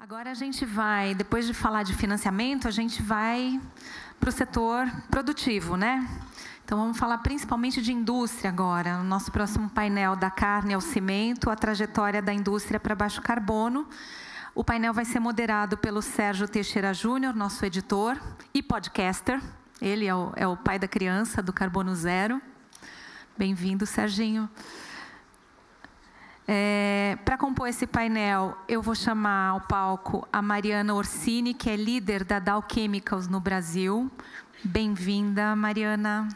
Agora a gente vai, depois de falar de financiamento, a gente vai para o setor produtivo, né? Então vamos falar principalmente de indústria agora. O nosso próximo painel, da carne ao cimento, a trajetória da indústria para baixo carbono. O painel vai ser moderado pelo Sérgio Teixeira Júnior, nosso editor e podcaster. Ele é o pai da criança do Carbono Zero. Bem-vindo, Serginho. Para compor esse painel, eu vou chamar ao palco a Mariana Orsini, que é líder da Dow Chemicals no Brasil. Bem-vinda, Mariana.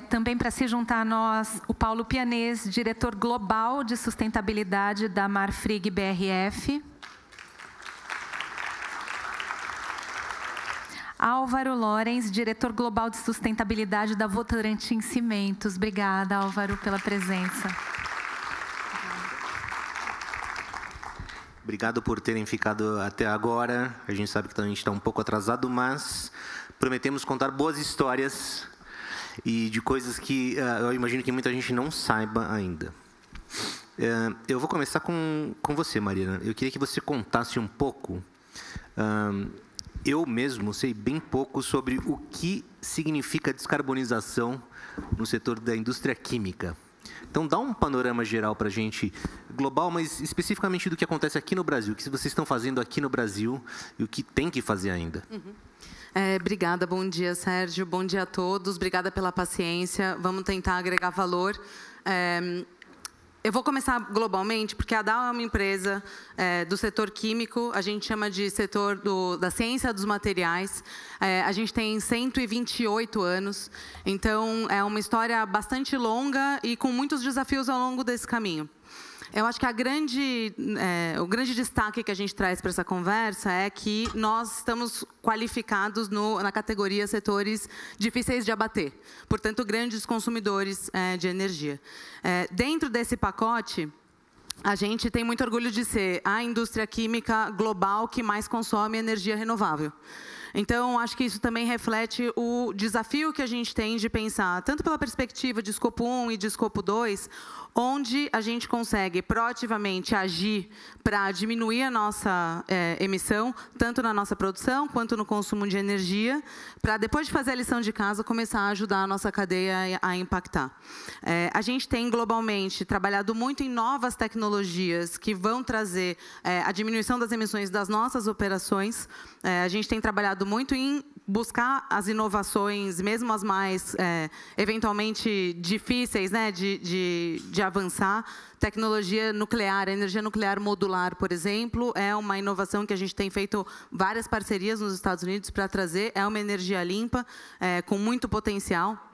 Também para se juntar a nós, o Paulo Pianez, diretor global de sustentabilidade da Marfrig BRF. Álvaro Lorenz, diretor global de sustentabilidade da Votorantim Cimentos. Obrigada, Álvaro, pela presença. Obrigado por terem ficado até agora. A gente sabe que a gente está um pouco atrasado, mas prometemos contar boas histórias e de coisas que eu imagino que muita gente não saiba ainda. Eu vou começar com você, Mariana. Eu queria que você contasse um pouco. Eu mesmo sei bem pouco sobre o que significa descarbonização no setor da indústria química. Então, dá um panorama geral para a gente, global, mas especificamente do que acontece aqui no Brasil, o que vocês estão fazendo aqui no Brasil e o que tem que fazer ainda. Obrigada, bom dia, Sérgio, bom dia a todos, obrigada pela paciência, vamos tentar agregar valor. Eu vou começar globalmente, porque a Dow é uma empresa do setor químico, a gente chama de setor da ciência dos materiais. A gente tem 128 anos, então é uma história bastante longa e com muitos desafios ao longo desse caminho. Eu acho que o grande destaque que a gente traz para essa conversa é que nós estamos qualificados na categoria setores difíceis de abater, portanto, grandes consumidores de energia. Dentro desse pacote, a gente tem muito orgulho de ser a indústria química global que mais consome energia renovável. Então, acho que isso também reflete o desafio que a gente tem de pensar, tanto pela perspectiva de escopo 1 e de escopo 2, onde a gente consegue proativamente agir para diminuir a nossa emissão, tanto na nossa produção quanto no consumo de energia, para depois de fazer a lição de casa, começar a ajudar a nossa cadeia a impactar. A gente tem globalmente trabalhado muito em novas tecnologias que vão trazer a diminuição das emissões das nossas operações. A gente tem trabalhado muito em buscar as inovações, mesmo as mais eventualmente difíceis, né, de avançar. Tecnologia nuclear, energia nuclear modular, por exemplo, é uma inovação que a gente tem feito várias parcerias nos Estados Unidos para trazer. É uma energia limpa, com muito potencial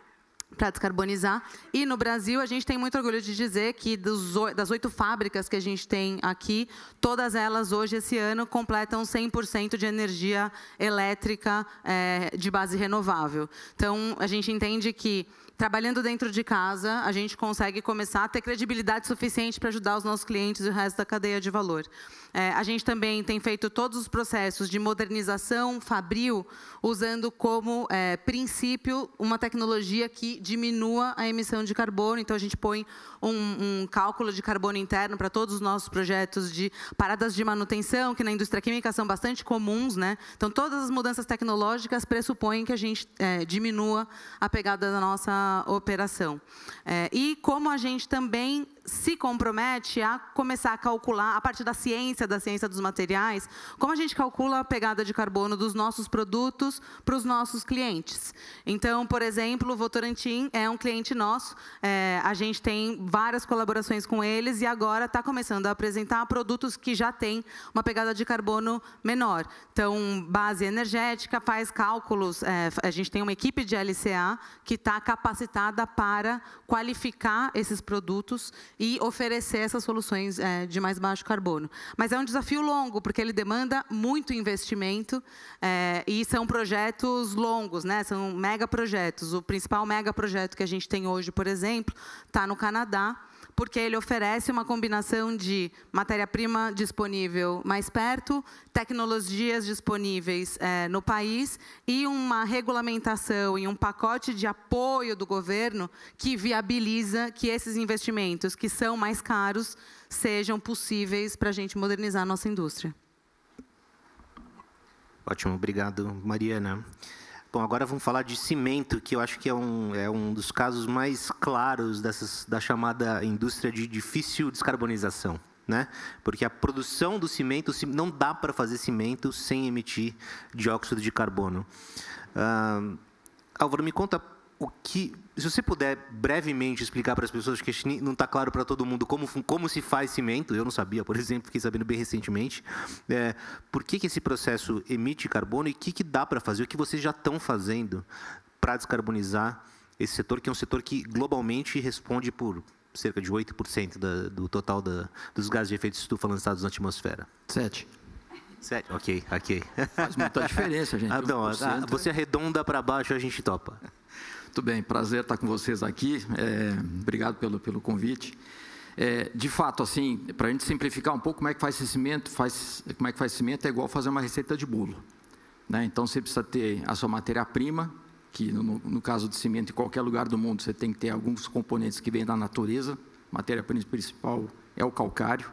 para descarbonizar. E no Brasil, a gente tem muito orgulho de dizer que das 8 fábricas que a gente tem aqui, todas elas hoje, esse ano, completam 100% de energia elétrica de base renovável. Então, a gente entende que, trabalhando dentro de casa, a gente consegue começar a ter credibilidade suficiente para ajudar os nossos clientes e o resto da cadeia de valor. A gente também tem feito todos os processos de modernização fabril, usando como princípio uma tecnologia que diminua a emissão de carbono. Então, a gente põe um cálculo de carbono interno para todos os nossos projetos de paradas de manutenção, que na indústria química são bastante comuns, né? Então, todas as mudanças tecnológicas pressupõem que a gente diminua a pegada da nossa operação. E como a gente também se compromete a começar a calcular, a partir da ciência dos materiais, como a gente calcula a pegada de carbono dos nossos produtos para os nossos clientes. Então, por exemplo, o Votorantim é um cliente nosso, a gente tem várias colaborações com eles e agora está começando a apresentar produtos que já têm uma pegada de carbono menor. Então, base energética, faz cálculos, a gente tem uma equipe de LCA que está capacitada para qualificar esses produtos e oferecer essas soluções de mais baixo carbono. Mas é um desafio longo, porque ele demanda muito investimento e são projetos longos, né? São megaprojetos. O principal megaprojeto que a gente tem hoje, por exemplo, está no Canadá, porque ele oferece uma combinação de matéria-prima disponível mais perto, tecnologias disponíveis no país e uma regulamentação e um pacote de apoio do governo que viabiliza que esses investimentos, que são mais caros, sejam possíveis para a gente modernizar a nossa indústria. Ótimo, obrigado, Mariana. Bom, agora vamos falar de cimento, que eu acho que é um dos casos mais claros da chamada indústria de difícil descarbonização, né? Porque a produção do cimento, não dá para fazer cimento sem emitir dióxido de carbono. Álvaro, me conta se você puder brevemente explicar para as pessoas, que não está claro para todo mundo como se faz cimento, eu não sabia, por exemplo, fiquei sabendo bem recentemente, por que esse processo emite carbono e o que dá para fazer, o que vocês já estão fazendo para descarbonizar esse setor, que é um setor que globalmente responde por cerca de 8% do total dos gases de efeito de estufa lançados na atmosfera. 7. Ok. Faz muita diferença, gente. Você arredonda para baixo, a gente topa. Muito bem, prazer estar com vocês aqui. Obrigado pelo convite. De fato, assim, para a gente simplificar um pouco como é que faz esse cimento, é igual fazer uma receita de bolo, né? Então, você precisa ter a sua matéria-prima, que no caso de cimento, em qualquer lugar do mundo, você tem que ter alguns componentes que vêm da natureza. A matéria-prima principal é o calcário.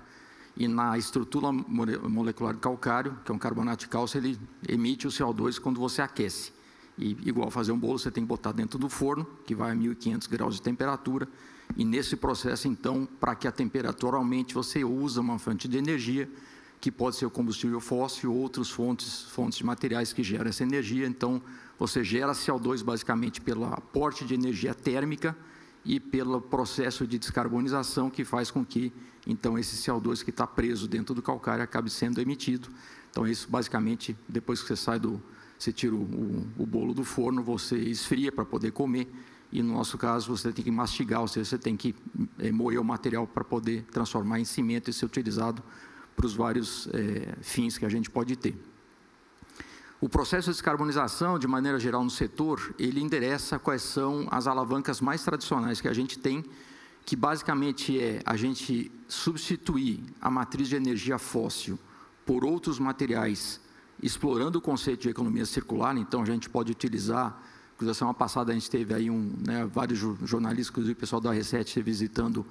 E na estrutura molecular do calcário, que é um carbonato de cálcio, ele emite o CO2 quando você aquece. E, igual fazer um bolo, você tem que botar dentro do forno, que vai a 1.500 graus de temperatura. E nesse processo, então, para que a temperatura aumente, você usa uma fonte de energia, que pode ser o combustível fóssil ou outras fontes de materiais que geram essa energia. Então, você gera CO2 basicamente pelo aporte de energia térmica e pelo processo de descarbonização, que faz com que, então, esse CO2 que está preso dentro do calcário acabe sendo emitido. Então, isso basicamente, depois que você tira o bolo do forno, você esfria para poder comer, e no nosso caso você tem que mastigar, ou seja, você tem que moer o material para poder transformar em cimento e ser utilizado para os vários fins que a gente pode ter. O processo de descarbonização, de maneira geral no setor, ele endereça quais são as alavancas mais tradicionais que a gente tem, que basicamente é a gente substituir a matriz de energia fóssil por outros materiais, explorando o conceito de economia circular. Então, a gente pode utilizar, na semana passada a gente teve aí vários jornalistas, inclusive o pessoal da R7 visitando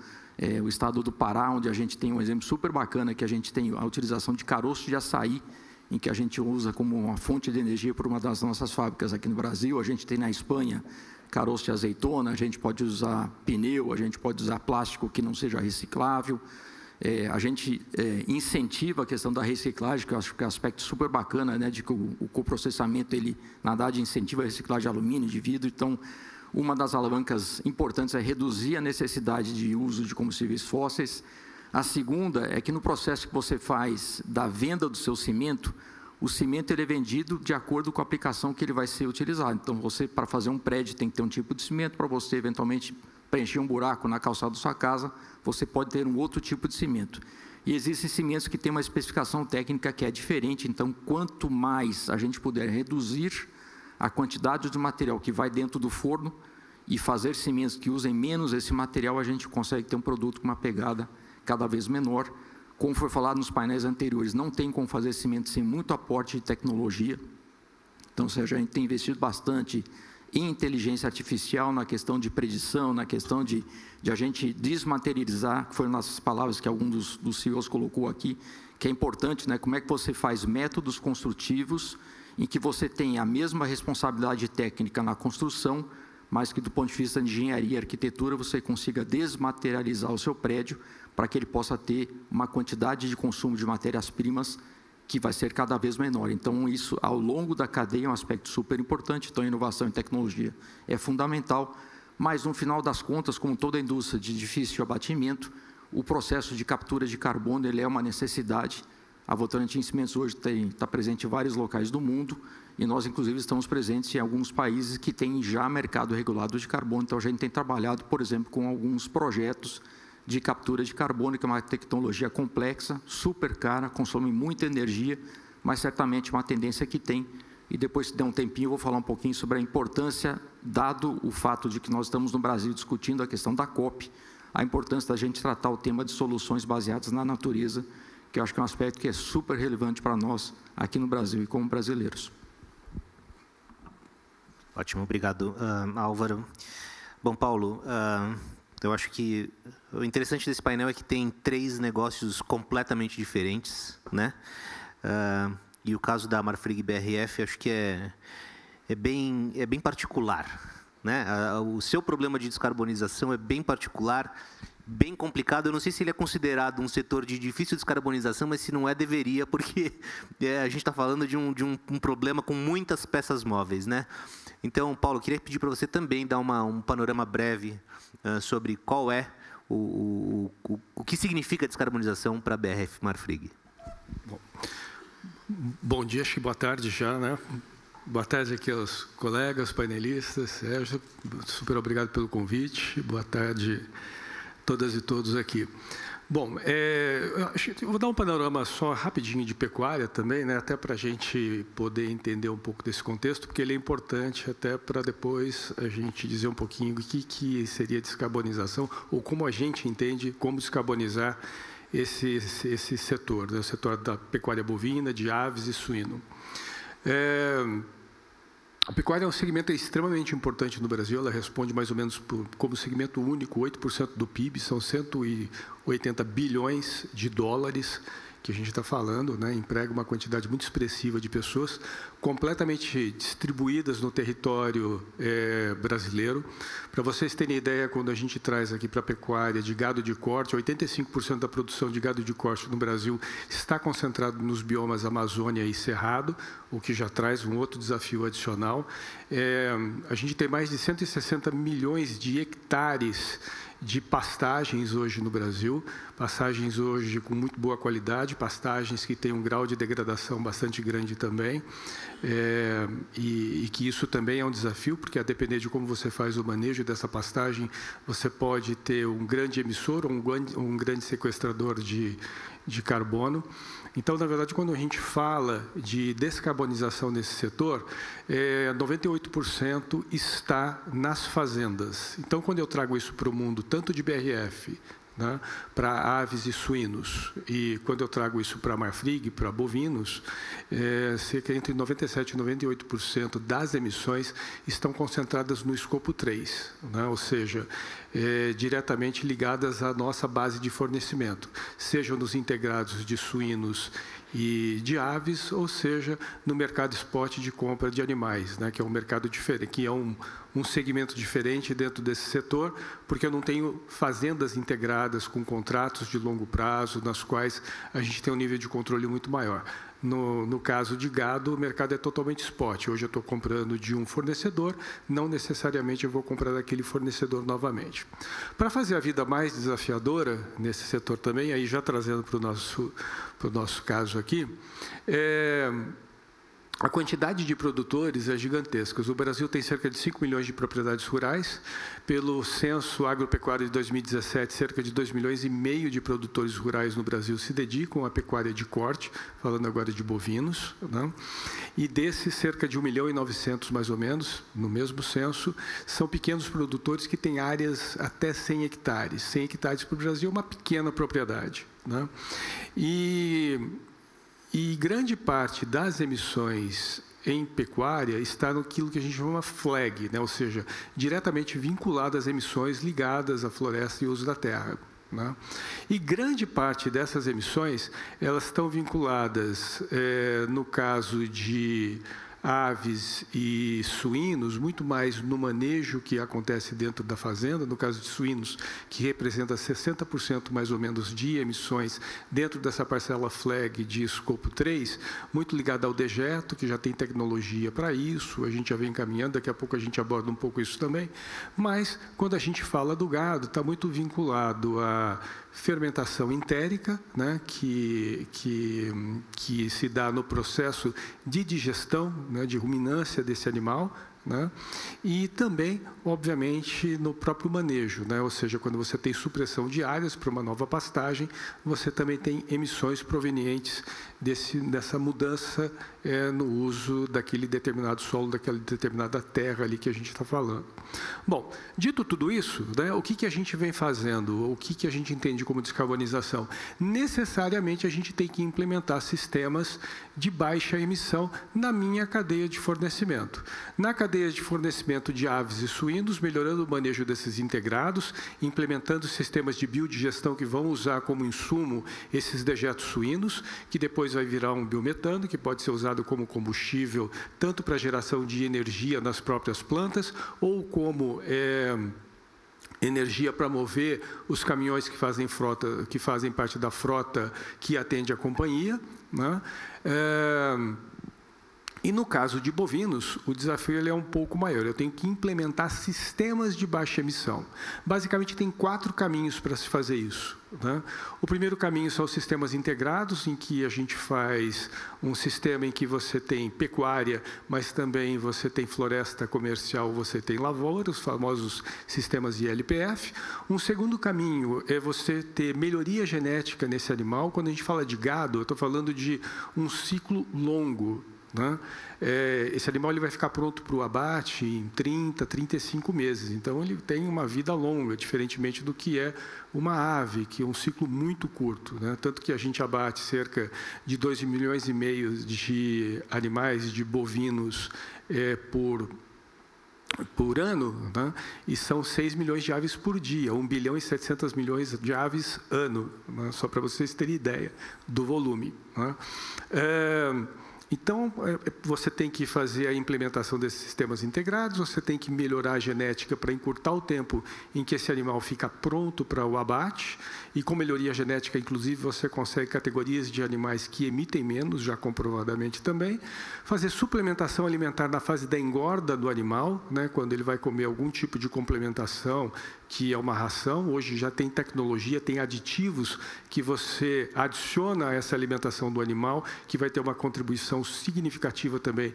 o estado do Pará, onde a gente tem um exemplo super bacana, que a gente tem a utilização de caroço de açaí, em que a gente usa como uma fonte de energia por uma das nossas fábricas aqui no Brasil. A gente tem na Espanha caroço de azeitona, a gente pode usar pneu, a gente pode usar plástico que não seja reciclável. A gente incentiva a questão da reciclagem, que eu acho que é um aspecto super bacana, né, de que o coprocessamento, ele, na verdade, incentiva a reciclagem de alumínio, de vidro. Então, uma das alavancas importantes é reduzir a necessidade de uso de combustíveis fósseis. A segunda é que no processo que você faz da venda do seu cimento, o cimento ele é vendido de acordo com a aplicação que ele vai ser utilizado. Então, você, para fazer um prédio, tem que ter um tipo de cimento. Para você, eventualmente, preencher um buraco na calçada da sua casa, você pode ter um outro tipo de cimento. E existem cimentos que têm uma especificação técnica que é diferente. Então, quanto mais a gente puder reduzir a quantidade de material que vai dentro do forno e fazer cimentos que usem menos esse material, a gente consegue ter um produto com uma pegada cada vez menor. Como foi falado nos painéis anteriores, não tem como fazer cimento sem muito aporte de tecnologia. Então, ou seja, a gente tem investido bastante em inteligência artificial, na questão de predição, na questão de a gente desmaterializar, que foram nas palavras que algum dos CEOs colocou aqui, que é importante, né? Como é que você faz métodos construtivos em que você tem a mesma responsabilidade técnica na construção, mas que do ponto de vista de engenharia e arquitetura você consiga desmaterializar o seu prédio para que ele possa ter uma quantidade de consumo de matérias-primas que vai ser cada vez menor. Então, isso, ao longo da cadeia, é um aspecto super importante. Então, a inovação e tecnologia é fundamental, mas, no final das contas, como toda a indústria de difícil abatimento, o processo de captura de carbono ele é uma necessidade. A Votorantim Cimentos hoje está presente em vários locais do mundo, e nós, inclusive, estamos presentes em alguns países que têm já mercado regulado de carbono. Então, a gente tem trabalhado, por exemplo, com alguns projetos de captura de carbono, que é uma tecnologia complexa, super cara, consome muita energia, mas certamente uma tendência que tem. E depois, se der um tempinho, eu vou falar um pouquinho sobre a importância, dado o fato de que nós estamos no Brasil discutindo a questão da COP, a importância da gente tratar o tema de soluções baseadas na natureza, que eu acho que é um aspecto que é super relevante para nós aqui no Brasil e como brasileiros. Ótimo, obrigado, Álvaro. Bom, Paulo, eu acho que o interessante desse painel é que tem 3 negócios completamente diferentes, né? E o caso da Marfrig BRF, acho que é bem particular, né? O seu problema de descarbonização é bem particular, bem complicado. Eu não sei se ele é considerado um setor de difícil descarbonização, mas se não é, deveria, porque a gente está falando de um problema com muitas peças móveis, né? Então, Paulo, queria pedir para você também dar um panorama breve sobre qual é o que significa descarbonização para a BRF Marfrig. Bom dia, acho que boa tarde já, né? Boa tarde aqui aos colegas, painelistas. Sérgio, super obrigado pelo convite. Boa tarde a todas e todos aqui. Bom, eu vou dar um panorama só rapidinho de pecuária também, né? Até para a gente poder entender um pouco desse contexto, porque ele é importante até para depois a gente dizer um pouquinho o que seria descarbonização, ou como a gente entende como descarbonizar esse setor, né? O setor da pecuária bovina, de aves e suíno. A pecuária é um segmento extremamente importante no Brasil, ela responde mais ou menos como segmento único, 8% do PIB, são 180 bilhões de dólares que a gente está falando, né? Emprega uma quantidade muito expressiva de pessoas, completamente distribuídas no território brasileiro. Para vocês terem ideia, quando a gente traz aqui para a pecuária de gado de corte, 85% da produção de gado de corte no Brasil está concentrado nos biomas Amazônia e Cerrado, o que já traz um outro desafio adicional. A gente tem mais de 160 milhões de hectares de pastagens hoje no Brasil, pastagens hoje com muito boa qualidade, pastagens que têm um grau de degradação bastante grande também, e que isso também é um desafio, porque a depender de como você faz o manejo dessa pastagem, você pode ter um grande emissor ou um grande sequestrador de carbono. Então, na verdade, quando a gente fala de descarbonização nesse setor, 98% está nas fazendas. Então, quando eu trago isso para o mundo, tanto de BRF, né, para aves e suínos, e quando eu trago isso para Marfrig, para bovinos, cerca entre 97% e 98% das emissões estão concentradas no escopo 3, né, ou seja, diretamente ligadas à nossa base de fornecimento, sejam nos integrados de suínos e de aves, ou seja, no mercado spot de compra de animais, né, que é um mercado diferente, que é um segmento diferente dentro desse setor, porque eu não tenho fazendas integradas com contratos de longo prazo, nas quais a gente tem um nível de controle muito maior. No caso de gado, o mercado é totalmente spot. Hoje eu estou comprando de um fornecedor, não necessariamente eu vou comprar daquele fornecedor novamente. Para fazer a vida mais desafiadora nesse setor também, aí já trazendo para o nosso caso aqui, a quantidade de produtores é gigantesca. O Brasil tem cerca de 5 milhões de propriedades rurais. Pelo censo agropecuário de 2017, cerca de 2,5 milhões de produtores rurais no Brasil se dedicam à pecuária de corte, falando agora de bovinos, né? E desses, cerca de 1,9 milhão, mais ou menos, no mesmo censo, são pequenos produtores que têm áreas até 100 hectares. 100 hectares para o Brasil é uma pequena propriedade, né? E grande parte das emissões em pecuária está naquilo que a gente chama flag, né? Ou seja, diretamente vinculado às emissões ligadas à floresta e uso da terra, né? E grande parte dessas emissões, elas estão vinculadas, no caso de aves e suínos, muito mais no manejo que acontece dentro da fazenda, no caso de suínos, que representa 60% mais ou menos de emissões dentro dessa parcela flag de escopo 3, muito ligada ao dejeto, que já tem tecnologia para isso, a gente já vem caminhando, daqui a pouco a gente aborda um pouco isso também, mas quando a gente fala do gado, está muito vinculado à fermentação entérica, né, que se dá no processo de digestão, né, de ruminância desse animal, né? E também, obviamente, no próprio manejo, né? Ou seja, quando você tem supressão de áreas para uma nova pastagem, você também tem emissões provenientes dessa mudança no uso daquele determinado solo, daquela determinada terra ali que a gente está falando. Bom, dito tudo isso, né, o que a gente vem fazendo, o que a gente entende como descarbonização? Necessariamente a gente tem que implementar sistemas de baixa emissão na minha cadeia de fornecimento. Na cadeia de fornecimento de aves e suínos, melhorando o manejo desses integrados, implementando sistemas de biodigestão que vão usar como insumo esses dejetos suínos, que depois vai virar um biometano, que pode ser usado como combustível, tanto para geração de energia nas próprias plantas, ou como energia para mover os caminhões que fazem parte da frota que atende a companhia, né? E no caso de bovinos, o desafio ele é um pouco maior. Eu tenho que implementar sistemas de baixa emissão. Basicamente, tem 4 caminhos para se fazer isso, né? O primeiro caminho são os sistemas integrados, em que a gente faz um sistema em que você tem pecuária, mas também você tem floresta comercial, você tem lavoura, os famosos sistemas de LPF. Um segundo caminho é você ter melhoria genética nesse animal. Quando a gente fala de gado, eu estou falando de um ciclo longo, né? Esse animal ele vai ficar pronto para o abate em 30, 35 meses. Então, ele tem uma vida longa, diferentemente do que é uma ave, que é um ciclo muito curto, né? Tanto que a gente abate cerca de 2,5 milhões de animais, de bovinos, por ano, né? E são 6 milhões de aves por dia, 1 bilhão e 700 milhões de aves ano, né? Só para vocês terem ideia do volume, né? Então, você tem que fazer a implementação desses sistemas integrados, você tem que melhorar a genética para encurtar o tempo em que esse animal fica pronto para o abate, e com melhoria genética, inclusive, você consegue categorias de animais que emitem menos, já comprovadamente também. Fazer suplementação alimentar na fase da engorda do animal, né, quando ele vai comer algum tipo de complementação, que é uma ração. Hoje já tem tecnologia, tem aditivos que você adiciona a essa alimentação do animal, que vai ter uma contribuição significativa também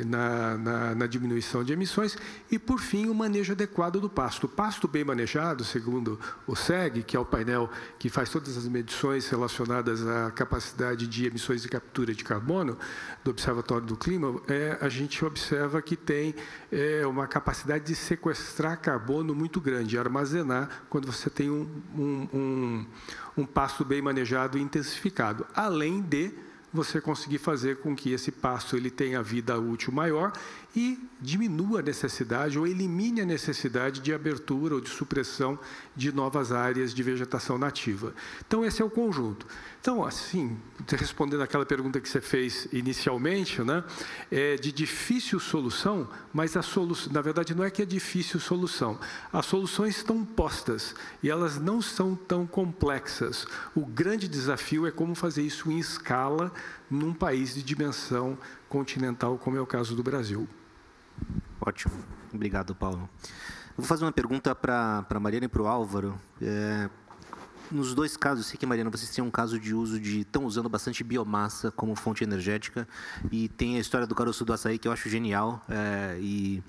na diminuição de emissões. E, por fim, o manejo adequado do pasto. O pasto bem manejado, segundo o SEG, que é o painel que faz todas as medições relacionadas à capacidade de emissões e captura de carbono do Observatório do Clima, a gente observa que tem uma capacidade de sequestrar carbono muito grande, armazenar, quando você tem um pasto bem manejado e intensificado, além de você conseguir fazer com que esse pasto ele tenha vida útil maior e diminua a necessidade ou elimine a necessidade de abertura ou de supressão de novas áreas de vegetação nativa. Então, esse é o conjunto. Então, assim, respondendo àquela pergunta que você fez inicialmente, né, é de difícil solução, mas a solução, na verdade, não é que é difícil solução. As soluções estão postas e elas não são tão complexas. O grande desafio é como fazer isso em escala num país de dimensão continental, como é o caso do Brasil. Ótimo. Obrigado, Paulo. Eu vou fazer uma pergunta para a Mariana e para o Álvaro. Nos dois casos, eu sei que, Mariana, vocês têm um caso de uso estão usando bastante biomassa como fonte energética, e tem a história do caroço do açaí, que eu acho genial, e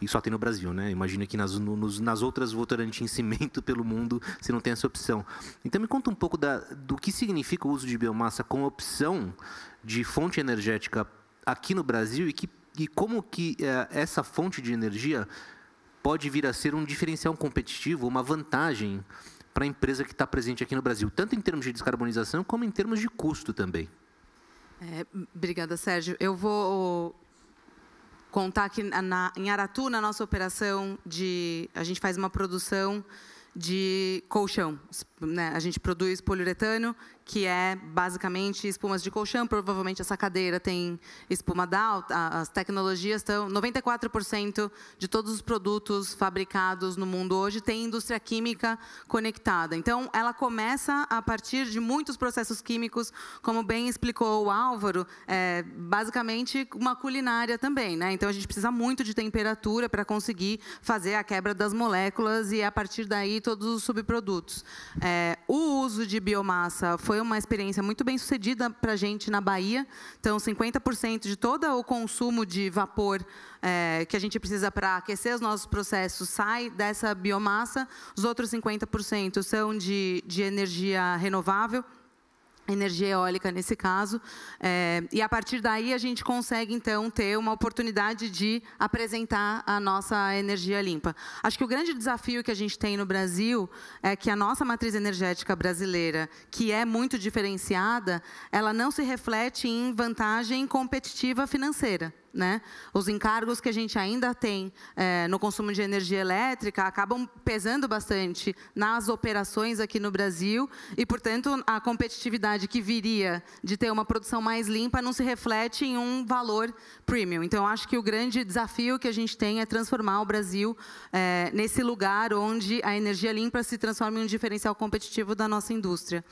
só tem no Brasil, né? Imagino que nas outras Votorantim Cimento pelo mundo você não tem essa opção. Então, me conta um pouco do que significa o uso de biomassa como opção de fonte energética aqui no Brasil, e como que essa fonte de energia pode vir a ser um diferencial competitivo, uma vantagem para a empresa que está presente aqui no Brasil, tanto em termos de descarbonização, como em termos de custo também. Obrigada, Sérgio. Eu vou contar que em Aratu, na nossa operação, a gente faz uma produção de colchão, né? A gente produz poliuretano, que é basicamente espumas de colchão. Provavelmente essa cadeira tem espuma Dow. As tecnologias estão... 94% de todos os produtos fabricados no mundo hoje tem indústria química conectada. Então, ela começa a partir de muitos processos químicos, como bem explicou o Álvaro, basicamente uma culinária também, né? Então, a gente precisa muito de temperatura para conseguir fazer a quebra das moléculas e, a partir daí, todos os subprodutos. O uso de biomassa foi foi uma experiência muito bem sucedida para a gente na Bahia. Então, 50% de todo o consumo de vapor que a gente precisa para aquecer os nossos processos sai dessa biomassa. Os outros 50% são de energia renovável, energia eólica nesse caso, e a partir daí a gente consegue então ter uma oportunidade de apresentar a nossa energia limpa. Acho que o grande desafio que a gente tem no Brasil é que a nossa matriz energética brasileira, que é muito diferenciada, ela não se reflete em vantagem competitiva financeira. Né? Os encargos que a gente ainda tem no consumo de energia elétrica acabam pesando bastante nas operações aqui no Brasil e, portanto, a competitividade que viria de ter uma produção mais limpa não se reflete em um valor premium. Então, acho que o grande desafio que a gente tem é transformar o Brasil nesse lugar onde a energia limpa se transforma em um diferencial competitivo da nossa indústria.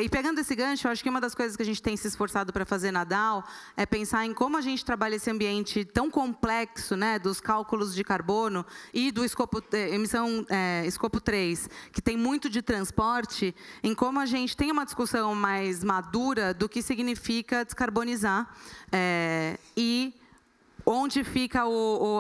E pegando esse gancho, acho que uma das coisas que a gente tem se esforçado para fazer na Dow é pensar em como a gente trabalha esse ambiente tão complexo, né, dos cálculos de carbono e do escopo 3, que tem muito de transporte, em como a gente tem uma discussão mais madura do que significa descarbonizar e onde fica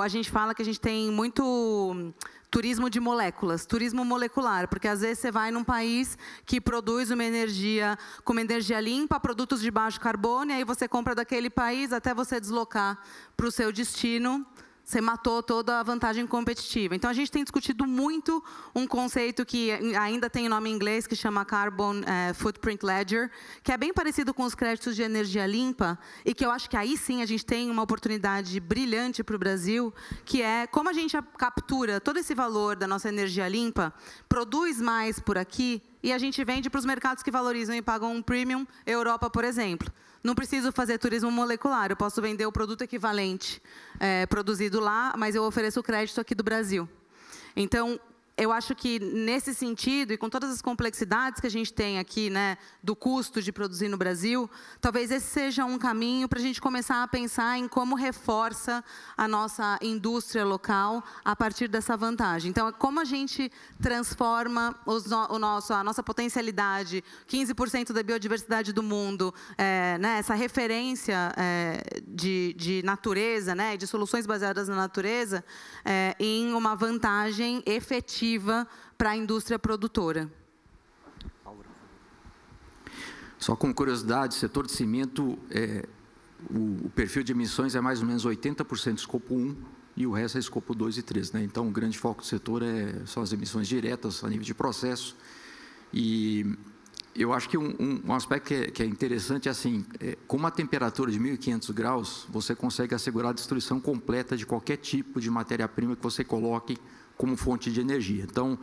a gente fala que a gente tem muito turismo de moléculas, turismo molecular, porque às vezes você vai num país que produz uma energia com uma energia limpa, produtos de baixo carbono, e aí você compra daquele país até você deslocar para o seu destino. Você matou toda a vantagem competitiva. Então, a gente tem discutido muito um conceito que ainda tem nome em inglês, que chama Carbon Footprint Ledger, que é bem parecido com os créditos de energia limpa, e que eu acho que aí sim a gente tem uma oportunidade brilhante para o Brasil, que é como a gente captura todo esse valor da nossa energia limpa, produz mais por aqui, e a gente vende para os mercados que valorizam e pagam um premium, Europa, por exemplo. Não preciso fazer turismo molecular, eu posso vender o produto equivalente produzido lá, mas eu ofereço o crédito aqui do Brasil. Então, eu acho que, nesse sentido, e com todas as complexidades que a gente tem aqui, né, do custo de produzir no Brasil, talvez esse seja um caminho para a gente começar a pensar em como reforça a nossa indústria local a partir dessa vantagem. Então, como a gente transforma a nossa potencialidade, 15% da biodiversidade do mundo, né, essa referência de natureza, né, de soluções baseadas na natureza, em uma vantagem efetiva para a indústria produtora. Só como curiosidade, o setor de cimento, o perfil de emissões é mais ou menos 80% escopo 1 e o resto é escopo 2 e 3. Né? Então, o grande foco do setor são as emissões diretas a nível de processo. E eu acho que um aspecto que é interessante é assim, com uma temperatura de 1.500 graus, você consegue assegurar a destruição completa de qualquer tipo de matéria-prima que você coloque como fonte de energia. Então,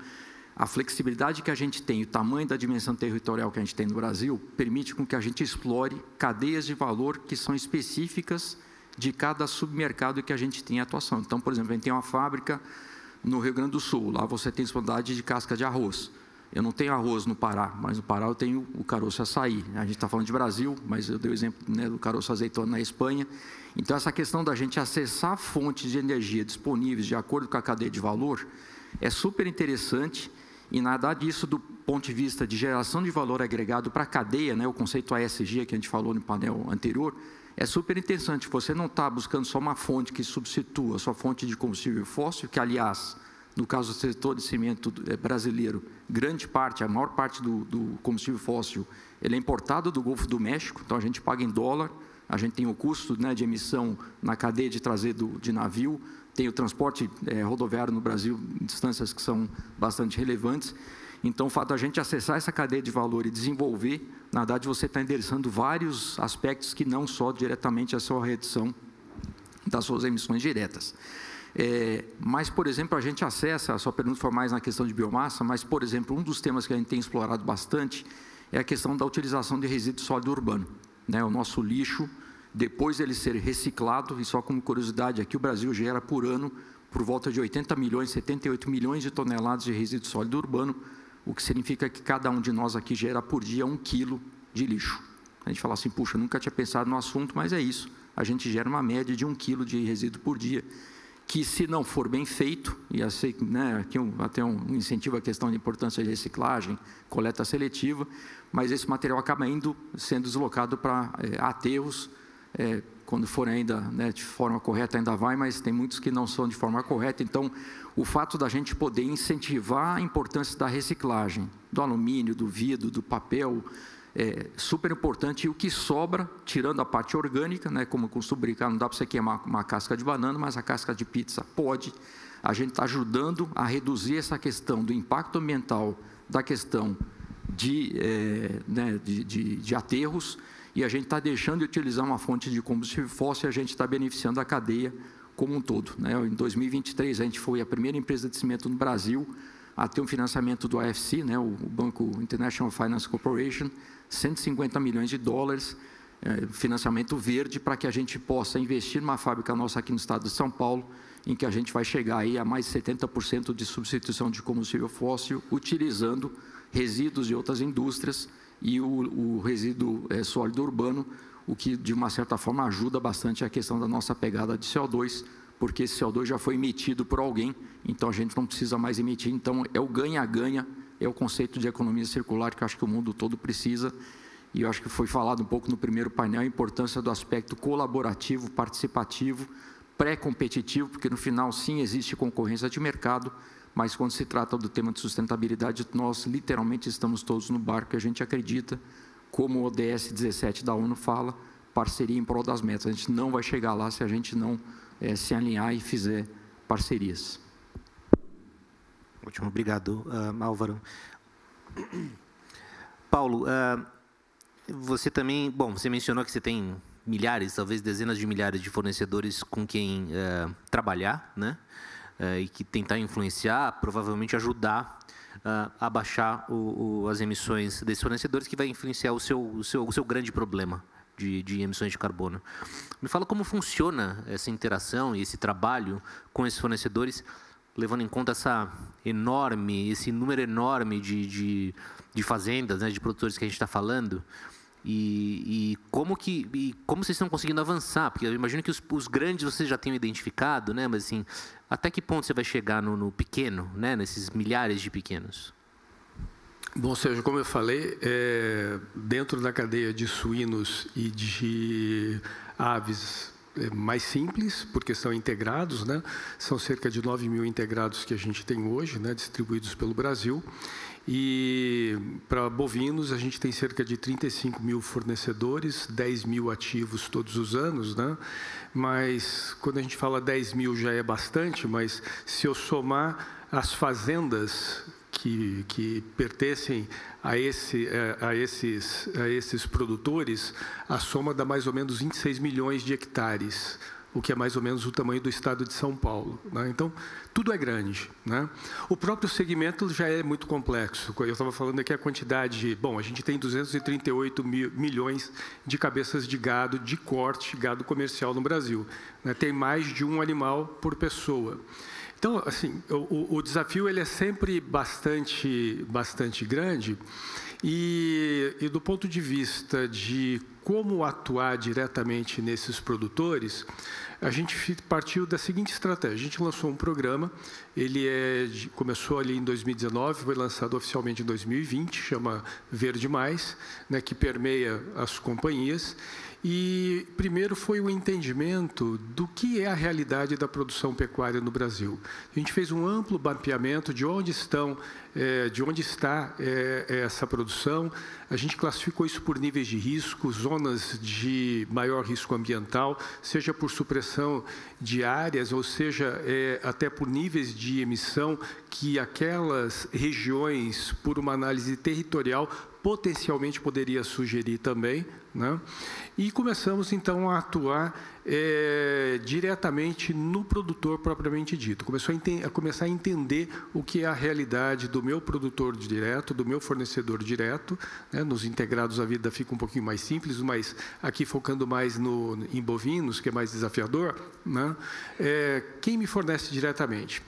a flexibilidade que a gente tem, o tamanho da dimensão territorial que a gente tem no Brasil, permite com que a gente explore cadeias de valor que são específicas de cada submercado que a gente tem em atuação. Então, por exemplo, a gente tem uma fábrica no Rio Grande do Sul, lá você tem disponibilidade de casca de arroz. Eu não tenho arroz no Pará, mas no Pará eu tenho o caroço açaí. A gente está falando de Brasil, mas eu dei o exemplo, né, do caroço azeitona na Espanha. Então, essa questão da gente acessar fontes de energia disponíveis de acordo com a cadeia de valor é super interessante. E nada disso do ponto de vista de geração de valor agregado para a cadeia, né, o conceito ASG que a gente falou no painel anterior, é super interessante. Você não está buscando só uma fonte que substitua a sua fonte de combustível fóssil, que, aliás, no caso do setor de cimento brasileiro, grande parte, a maior parte do combustível fóssil, ele é importado do Golfo do México, então a gente paga em dólar, a gente tem o custo, né, de emissão na cadeia de trazer de navio, tem o transporte rodoviário no Brasil, em distâncias que são bastante relevantes. Então, o fato da gente acessar essa cadeia de valor e desenvolver, na verdade, você está endereçando vários aspectos que não só diretamente a sua redução das suas emissões diretas. Mas, por exemplo, a gente acessa, a sua pergunta foi mais na questão de biomassa, mas, por exemplo, um dos temas que a gente tem explorado bastante é a questão da utilização de resíduo sólido urbano. Né? O nosso lixo, depois dele ser reciclado, e só como curiosidade, aqui o Brasil gera por ano por volta de 80 milhões, 78 milhões de toneladas de resíduo sólido urbano, o que significa que cada um de nós aqui gera por dia 1 quilo de lixo. A gente fala assim, puxa, nunca tinha pensado no assunto, mas é isso. A gente gera uma média de 1 quilo de resíduo por dia. que, se não for bem feito, e assim, né, aqui até um incentivo à questão da importância de reciclagem, coleta seletiva, mas esse material acaba sendo deslocado para aterros, quando for ainda, né, de forma correta ainda vai, mas tem muitos que não são de forma correta. Então, o fato da gente poder incentivar a importância da reciclagem, do alumínio, do vidro, do papel, é super importante. E o que sobra, tirando a parte orgânica, né, como eu costumo brincar, não dá para você queimar uma casca de banana, mas a casca de pizza pode. A gente está ajudando a reduzir essa questão do impacto ambiental, da questão de aterros, e a gente está deixando de utilizar uma fonte de combustível fóssil e a gente está beneficiando a cadeia como um todo, né? Em 2023, a gente foi a primeira empresa de cimento no Brasil a ter um financiamento do AFC, né, o Banco International Finance Corporation, 150 milhões de dólares, financiamento verde, para que a gente possa investir numa fábrica nossa aqui no estado de São Paulo, em que a gente vai chegar aí a mais de 70% de substituição de combustível fóssil, utilizando resíduos de outras indústrias e o resíduo sólido urbano, o que, de uma certa forma, ajuda bastante a questão da nossa pegada de CO2, porque esse CO2 já foi emitido por alguém, então a gente não precisa mais emitir. Então, é o ganha-ganha, é o conceito de economia circular que eu acho que o mundo todo precisa, e eu acho que foi falado um pouco no primeiro painel, a importância do aspecto colaborativo, participativo, pré-competitivo, porque no final, sim, existe concorrência de mercado, mas quando se trata do tema de sustentabilidade, nós literalmente estamos todos no barco, e a gente acredita, como o ODS 17 da ONU fala, parceria em prol das metas. A gente não vai chegar lá se a gente não se alinhar e fizer parcerias. Ótimo, obrigado, Álvaro. Paulo, você também, você mencionou que você tem milhares, talvez dezenas de milhares de fornecedores com quem trabalhar, né? E que tentar influenciar, provavelmente ajudar a baixar as emissões desses fornecedores, que vai influenciar o seu grande problema de emissões de carbono. Me fala como funciona essa interação e esse trabalho com esses fornecedores, levando em conta esse número enorme de fazendas, né, de produtores que a gente está falando, e como vocês estão conseguindo avançar? Porque eu imagino que os grandes vocês já tenham identificado, né? Mas assim, até que ponto você vai chegar no pequeno, né? Nesses milhares de pequenos? Bom, Sérgio, como eu falei, dentro da cadeia de suínos e de aves é mais simples, porque são integrados, né? São cerca de 9 mil integrados que a gente tem hoje, né? Distribuídos pelo Brasil. E para bovinos, a gente tem cerca de 35 mil fornecedores, 10 mil ativos todos os anos, né? Mas quando a gente fala 10 mil já é bastante, mas se eu somar as fazendas que pertencem a esses produtores, a soma dá mais ou menos 26 milhões de hectares, o que é mais ou menos o tamanho do estado de São Paulo, né? Então, tudo é grande, né? O próprio segmento já é muito complexo. Eu estava falando aqui a quantidade, a gente tem 238 milhões de cabeças de gado de corte, gado comercial no Brasil, né? Tem mais de um animal por pessoa. Então, assim, o desafio ele é sempre bastante grande, e do ponto de vista de como atuar diretamente nesses produtores, a gente partiu da seguinte estratégia. A gente lançou um programa, começou ali em 2019, foi lançado oficialmente em 2020, chama Verde Mais, né, que permeia as companhias. E primeiro foi o entendimento do que é a realidade da produção pecuária no Brasil. A gente fez um amplo mapeamento de onde está essa produção. A gente classificou isso por níveis de risco, zonas de maior risco ambiental, seja por supressão de áreas, ou seja, até por níveis de emissão que aquelas regiões, por uma análise territorial, potencialmente poderia sugerir também, né? E começamos, então, a atuar diretamente no produtor propriamente dito. Começar a entender o que é a realidade do meu produtor direto, do meu fornecedor direto, né? Nos integrados a vida fica um pouquinho mais simples, mas aqui focando mais em bovinos, que é mais desafiador, né? Quem me fornece diretamente?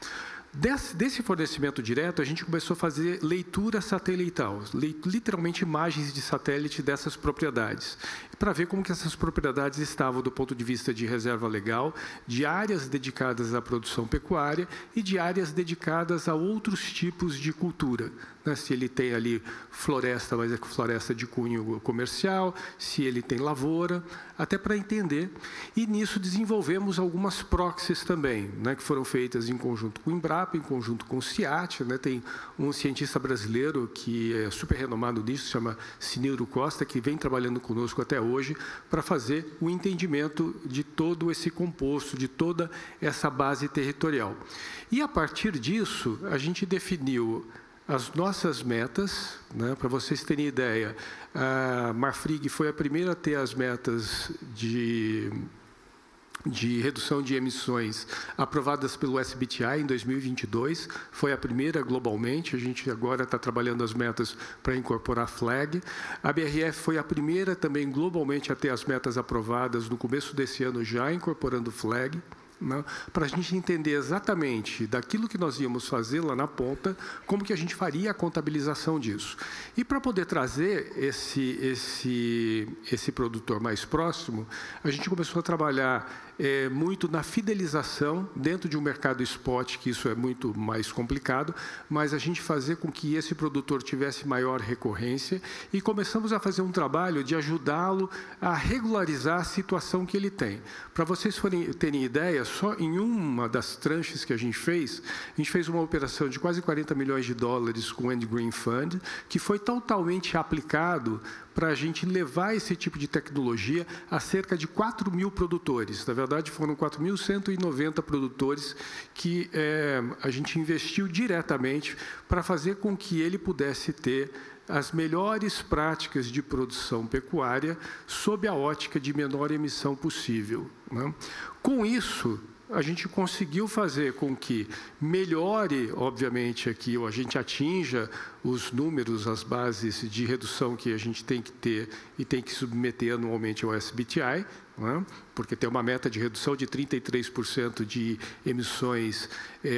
Desse fornecimento direto, a gente começou a fazer leitura satelital, literalmente imagens de satélite dessas propriedades, para ver como que essas propriedades estavam do ponto de vista de reserva legal, de áreas dedicadas à produção pecuária e de áreas dedicadas a outros tipos de cultura. Se ele tem ali floresta, mas é floresta de cunho comercial, se ele tem lavoura, até para entender. E nisso desenvolvemos algumas proxies também, que foram feitas em conjunto com o Embrapa, em conjunto com o CIAT. Tem um cientista brasileiro que é super renomado nisso, se chama Sinildo Costa, que vem trabalhando conosco até hoje para fazer o entendimento de todo esse composto, de toda essa base territorial. E, a partir disso, a gente definiu as nossas metas, para vocês terem ideia, a Marfrig foi a primeira a ter as metas de redução de emissões aprovadas pelo SBTi em 2022, foi a primeira globalmente, a gente agora está trabalhando as metas para incorporar FLAG. A BRF foi a primeira também globalmente a ter as metas aprovadas no começo desse ano, já incorporando FLAG. Para a gente entender exatamente daquilo que nós íamos fazer lá na ponta, como que a gente faria a contabilização disso. E para poder trazer esse produtor mais próximo, a gente começou a trabalhar muito na fidelização dentro de um mercado spot, que isso é muito mais complicado, mas a gente fazer com que esse produtor tivesse maior recorrência e começamos a fazer um trabalho de ajudá-lo a regularizar a situação que ele tem. Para vocês terem ideia, só em uma das tranches que a gente fez uma operação de quase 40 milhões de dólares com o End Green Fund, que foi totalmente aplicado para a gente levar esse tipo de tecnologia a cerca de 4 mil produtores. Na verdade, foram 4.190 produtores que a gente investiu diretamente para fazer com que ele pudesse ter as melhores práticas de produção pecuária sob a ótica de menor emissão possível. Com isso, a gente conseguiu fazer com que melhore, obviamente, aqui, ou a gente atinja os números, as bases de redução que a gente tem que ter e tem que submeter anualmente ao SBTi, porque tem uma meta de redução de 33% de emissões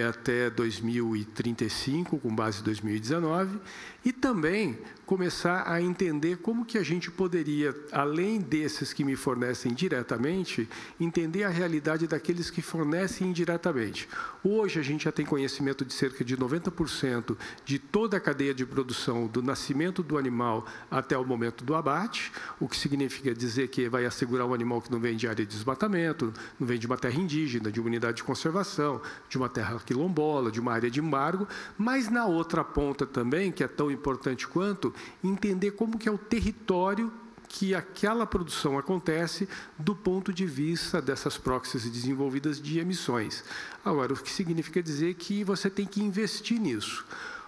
até 2035, com base em 2019, e também começar a entender como que a gente poderia, além desses que me fornecem diretamente, entender a realidade daqueles que fornecem indiretamente. Hoje, a gente já tem conhecimento de cerca de 90% de toda a cadeia de produção, do nascimento do animal até o momento do abate, o que significa dizer que vai assegurar um animal que não vem de área de desmatamento, não vem de uma terra indígena, de uma unidade de conservação, de uma terra quilombola, de uma área de embargo, mas na outra ponta também, que é tão importante quanto, entender como que é o território que aquela produção acontece do ponto de vista dessas proxies desenvolvidas de emissões. Agora, o que significa dizer que você tem que investir nisso.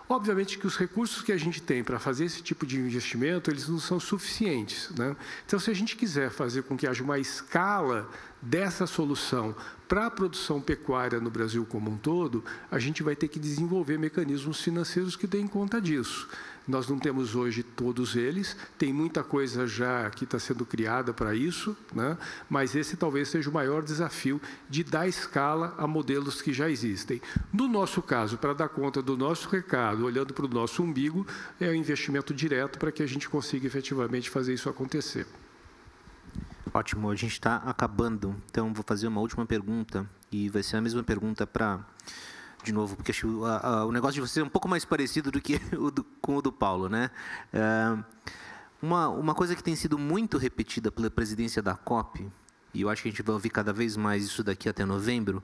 Obviamente que os recursos que a gente tem para fazer esse tipo de investimento, eles não são suficientes. Então, se a gente quiser fazer com que haja uma escala dessa solução para a produção pecuária no Brasil como um todo, a gente vai ter que desenvolver mecanismos financeiros que deem conta disso. Nós não temos hoje todos eles, tem muita coisa já que está sendo criada para isso, mas esse talvez seja o maior desafio de dar escala a modelos que já existem. No nosso caso, para dar conta do nosso recado, olhando para o nosso umbigo, é o investimento direto para que a gente consiga efetivamente fazer isso acontecer. Ótimo, a gente está acabando, então vou fazer uma última pergunta, e vai ser a mesma pergunta para... De novo, porque acho o negócio de vocês é um pouco mais parecido do que com o do Paulo, Uma coisa que tem sido muito repetida pela presidência da COP, e eu acho que a gente vai ouvir cada vez mais isso daqui até novembro,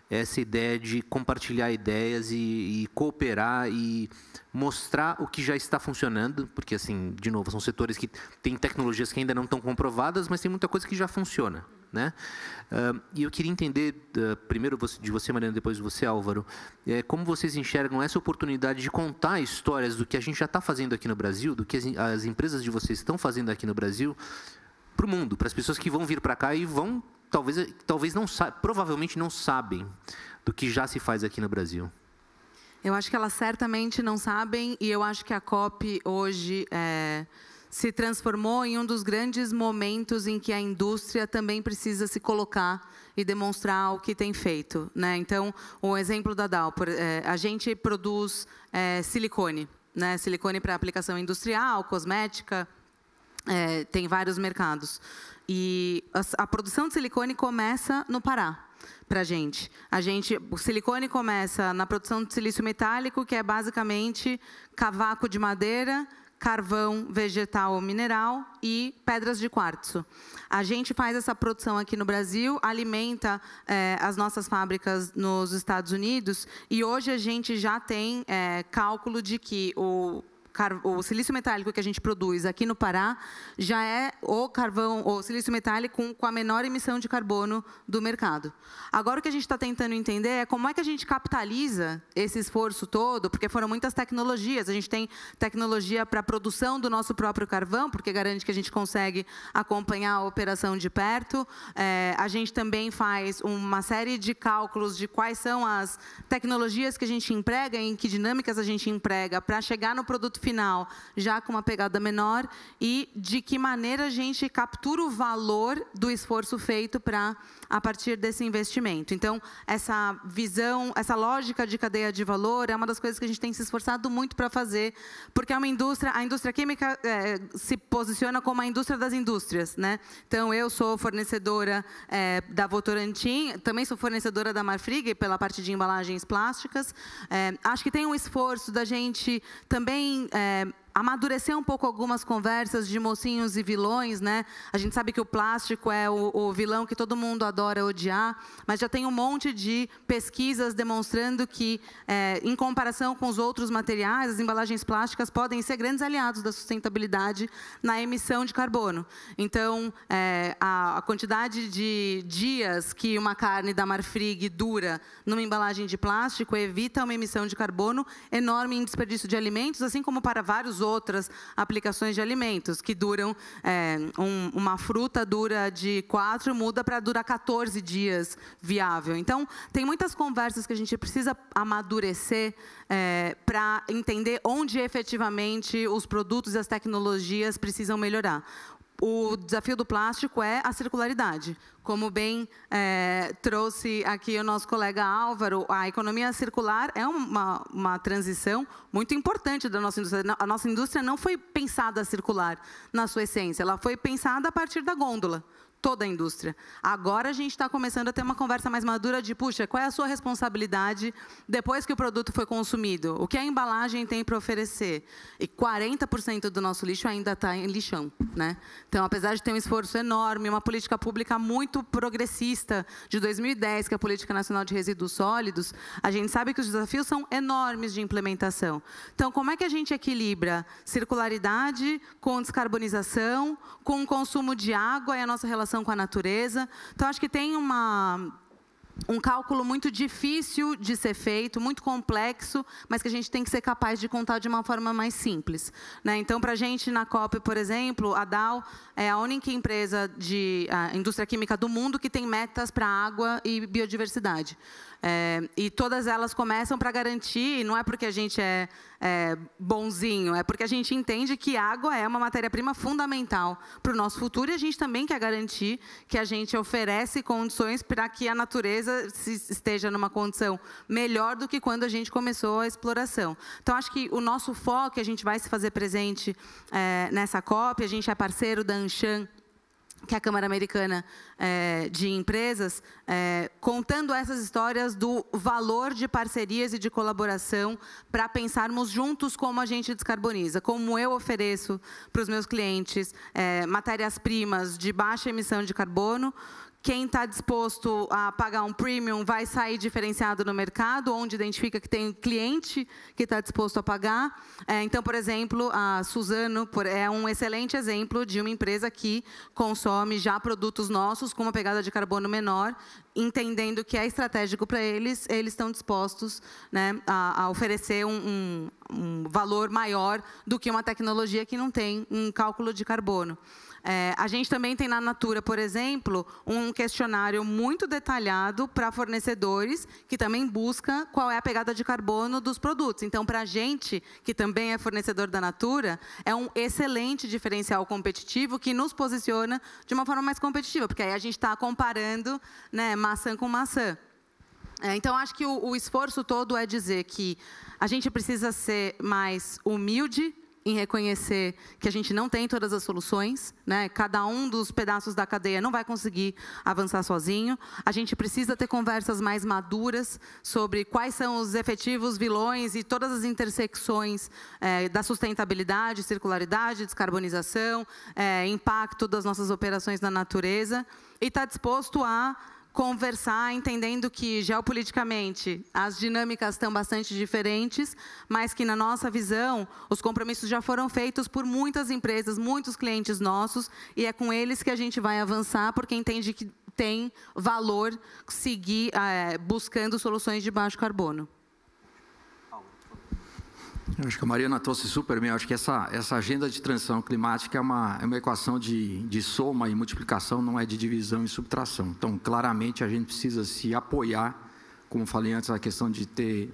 é essa ideia de compartilhar ideias e cooperar e mostrar o que já está funcionando, porque, assim, de novo, são setores que têm tecnologias que ainda não estão comprovadas, mas tem muita coisa que já funciona. E eu queria entender, primeiro de você, Mariana, depois de você, Álvaro, como vocês enxergam essa oportunidade de contar histórias do que a gente já está fazendo aqui no Brasil, do que as empresas de vocês estão fazendo aqui no Brasil, para o mundo, para as pessoas que vão vir para cá e vão, talvez não provavelmente não sabem do que já se faz aqui no Brasil. Eu acho que elas certamente não sabem, e eu acho que a COP hoje se transformou em um dos grandes momentos em que a indústria também precisa se colocar e demonstrar o que tem feito, né? Então, o exemplo da Dow, a gente produz silicone, né? Silicone para aplicação industrial, cosmética, tem vários mercados. E a produção de silicone começa no Pará. Para a gente. O silicone começa na produção de silício metálico, que é basicamente cavaco de madeira, carvão vegetal ou mineral e pedras de quartzo. A gente faz essa produção aqui no Brasil, alimenta as nossas fábricas nos Estados Unidos, e hoje a gente já tem cálculo de que o silício metálico que a gente produz aqui no Pará já é o silício metálico com a menor emissão de carbono do mercado. Agora, o que a gente está tentando entender é como é que a gente capitaliza esse esforço todo, porque foram muitas tecnologias. A gente tem tecnologia para a produção do nosso próprio carvão, porque garante que a gente consegue acompanhar a operação de perto. A gente também faz uma série de cálculos de quais são as tecnologias que a gente emprega, em que dinâmicas a gente emprega para chegar no produto final já com uma pegada menor, e de que maneira a gente captura o valor do esforço feito a partir desse investimento. Então, essa visão, essa lógica de cadeia de valor é uma das coisas que a gente tem se esforçado muito para fazer, porque a indústria química se posiciona como a indústria das indústrias, né? Então, eu sou fornecedora da Votorantim, também sou fornecedora da Marfrig pela parte de embalagens plásticas. Acho que tem um esforço da gente também amadurecer um pouco algumas conversas de mocinhos e vilões, né? A gente sabe que o plástico é o vilão que todo mundo adora odiar, mas já tem um monte de pesquisas demonstrando que, em comparação com os outros materiais, as embalagens plásticas podem ser grandes aliados da sustentabilidade na emissão de carbono. Então, a quantidade de dias que uma carne da Marfrig dura numa embalagem de plástico evita uma emissão de carbono enorme em desperdício de alimentos, assim como para vários outras aplicações de alimentos, que duram, uma fruta dura de 4, muda para durar 14 dias viável. Então, tem muitas conversas que a gente precisa amadurecer para entender onde efetivamente os produtos e as tecnologias precisam melhorar. O desafio do plástico é a circularidade. Como bem trouxe aqui o nosso colega Álvaro, a economia circular é uma transição muito importante da nossa indústria. A nossa indústria não foi pensada circular na sua essência, ela foi pensada a partir da gôndola. Toda a indústria. Agora a gente está começando a ter uma conversa mais madura de, puxa, qual é a sua responsabilidade depois que o produto foi consumido? O que a embalagem tem para oferecer? E 40% do nosso lixo ainda está em lixão, né? Então, apesar de ter um esforço enorme, uma política pública muito progressista de 2010, que é a Política Nacional de Resíduos Sólidos, a gente sabe que os desafios são enormes de implementação. Então, como é que a gente equilibra circularidade com descarbonização, com o consumo de água e a nossa relação com a natureza? Então, acho que tem um cálculo muito difícil de ser feito, muito complexo, mas que a gente tem que ser capaz de contar de uma forma mais simples, né? Então, para a gente, na COP, por exemplo, a Dow é a única empresa de indústria química do mundo que tem metas para água e biodiversidade. E todas elas começam para garantir, não é porque a gente é bonzinho, é porque a gente entende que água é uma matéria-prima fundamental para o nosso futuro, e a gente também quer garantir que a gente oferece condições para que a natureza esteja numa condição melhor do que quando a gente começou a exploração. Então, acho que o nosso foco, a gente vai se fazer presente nessa COP, a gente é parceiro da Anshan, que é a Câmara Americana de Empresas, contando essas histórias do valor de parcerias e de colaboração para pensarmos juntos como a gente descarboniza, como eu ofereço para os meus clientes matérias-primas de baixa emissão de carbono. Quem está disposto a pagar um premium vai sair diferenciado no mercado, onde identifica que tem um cliente que está disposto a pagar. Então, por exemplo, a Suzano é um excelente exemplo de uma empresa que consome já produtos nossos com uma pegada de carbono menor, entendendo que é estratégico para eles, eles estão dispostos, né, a oferecer um valor maior do que uma tecnologia que não tem um cálculo de carbono. A gente também tem na Natura, por exemplo, um questionário muito detalhado para fornecedores, que também busca qual é a pegada de carbono dos produtos. Então, para a gente, que também é fornecedor da Natura, é um excelente diferencial competitivo que nos posiciona de uma forma mais competitiva, porque aí a gente está comparando, né, maçã com maçã. Então, acho que o esforço todo é dizer que a gente precisa ser mais humilde em reconhecer que a gente não tem todas as soluções, né? Cada um dos pedaços da cadeia não vai conseguir avançar sozinho. A gente precisa ter conversas mais maduras sobre quais são os efetivos vilões e todas as intersecções da sustentabilidade, circularidade, descarbonização, impacto das nossas operações na natureza, e estar disposto a conversar, entendendo que, geopoliticamente, as dinâmicas estão bastante diferentes, mas que, na nossa visão, os compromissos já foram feitos por muitas empresas, muitos clientes nossos, e é com eles que a gente vai avançar, porque entende que tem valor seguir buscando soluções de baixo carbono. Eu acho que a Mariana trouxe super bem. Eu acho que essa agenda de transição climática é uma equação de soma e multiplicação, não é de divisão e subtração. Então, claramente, a gente precisa se apoiar, como falei antes, a questão de ter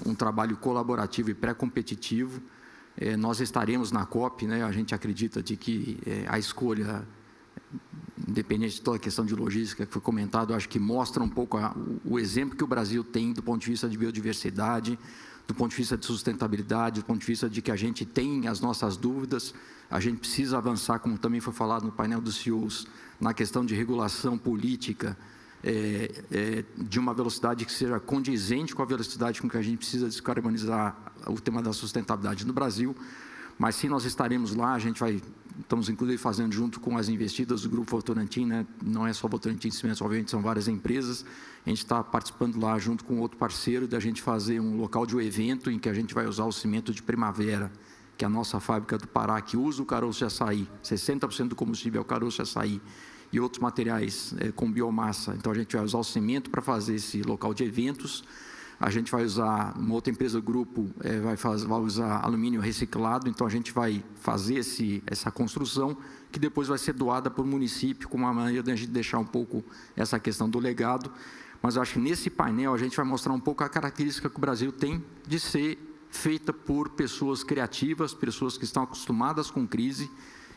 um trabalho colaborativo e pré-competitivo. Nós estaremos na COP, né? A gente acredita de que a escolha, independente de toda a questão de logística que foi comentado, acho que mostra um pouco o exemplo que o Brasil tem do ponto de vista de biodiversidade, do ponto de vista de sustentabilidade, do ponto de vista de que a gente tem as nossas dúvidas, a gente precisa avançar, como também foi falado no painel dos CEOs, na questão de regulação política, de uma velocidade que seja condizente com a velocidade com que a gente precisa descarbonizar o tema da sustentabilidade no Brasil. Mas sim, nós estaremos lá, estamos inclusive fazendo junto com as investidas do Grupo Votorantim, né? Não é só Votorantim Cimentos, obviamente são várias empresas, a gente está participando lá junto com outro parceiro, da gente fazer um local de um evento em que a gente vai usar o cimento de Primavera, que é a nossa fábrica do Pará, que usa o caroço de açaí, 60% do combustível é o caroço de açaí, e outros materiais com biomassa. Então a gente vai usar o cimento para fazer esse local de eventos. A gente vai usar, uma outra empresa do grupo vai usar alumínio reciclado, então a gente vai fazer essa construção, que depois vai ser doada por município, como uma maneira de a gente deixar um pouco essa questão do legado. Mas eu acho que nesse painel a gente vai mostrar um pouco a característica que o Brasil tem de ser feita por pessoas criativas, pessoas que estão acostumadas com crise,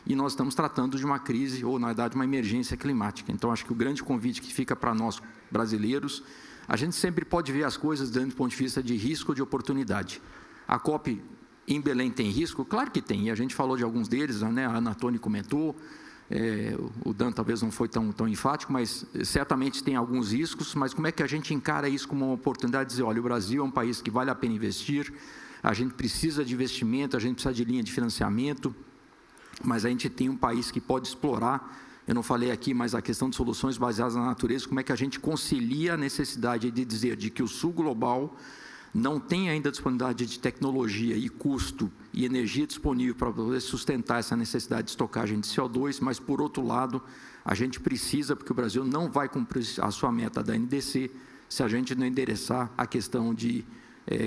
e nós estamos tratando de uma crise, ou na verdade uma emergência climática. Então acho que o grande convite que fica para nós brasileiros, a gente sempre pode ver as coisas dentro do ponto de vista de risco ou de oportunidade. A COP em Belém tem risco? Claro que tem, e a gente falou de alguns deles, né? A Ana Toni comentou, o Dan talvez não foi tão enfático, mas certamente tem alguns riscos, mas como é que a gente encara isso como uma oportunidade de dizer, olha, o Brasil é um país que vale a pena investir, a gente precisa de investimento, a gente precisa de linha de financiamento, mas a gente tem um país que pode explorar. Eu não falei aqui, mas a questão de soluções baseadas na natureza, como é que a gente concilia a necessidade de dizer de que o sul global não tem ainda disponibilidade de tecnologia e custo e energia disponível para poder sustentar essa necessidade de estocagem de CO2, mas, por outro lado, a gente precisa, porque o Brasil não vai cumprir a sua meta da NDC se a gente não endereçar a questão de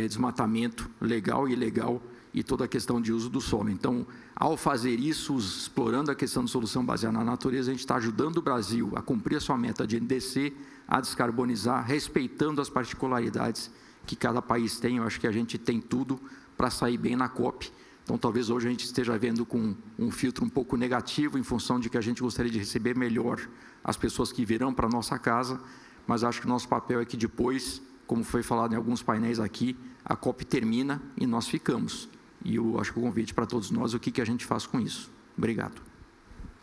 desmatamento legal e ilegal e toda a questão de uso do solo. Então, ao fazer isso, explorando a questão de solução baseada na natureza, a gente está ajudando o Brasil a cumprir a sua meta de NDC, a descarbonizar, respeitando as particularidades que cada país tem. Eu acho que a gente tem tudo para sair bem na COP. Então, talvez hoje a gente esteja vendo com um filtro um pouco negativo, em função de que a gente gostaria de receber melhor as pessoas que virão para a nossa casa, mas acho que o nosso papel é que depois, como foi falado em alguns painéis aqui, a COP termina e nós ficamos. E eu acho que o convite para todos nós, o que a gente faz com isso. Obrigado.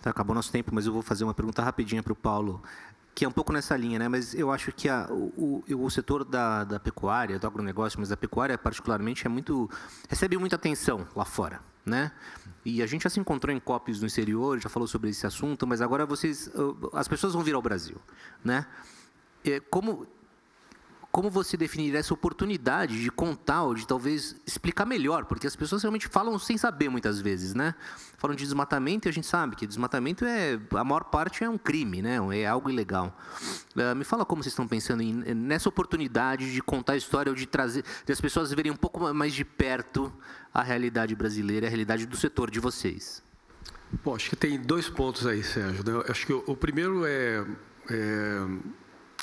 Tá, acabou nosso tempo, mas eu vou fazer uma pergunta rapidinha para o Paulo, que é um pouco nessa linha, né? Mas eu acho que o setor da pecuária, do agronegócio, mas da pecuária particularmente, recebe muita atenção lá fora, né? E a gente já se encontrou em COPs no exterior, já falou sobre esse assunto, mas agora as pessoas vão vir ao Brasil, né? Como você definiria essa oportunidade de contar ou de talvez explicar melhor? Porque as pessoas realmente falam sem saber muitas vezes, né? Falam de desmatamento e a gente sabe que desmatamento a maior parte é um crime, né? É algo ilegal. Me fala como vocês estão pensando nessa oportunidade de contar a história ou de as pessoas verem um pouco mais de perto a realidade brasileira, a realidade do setor de vocês. Bom, acho que tem 2 pontos aí, Sérgio. Acho que o primeiro é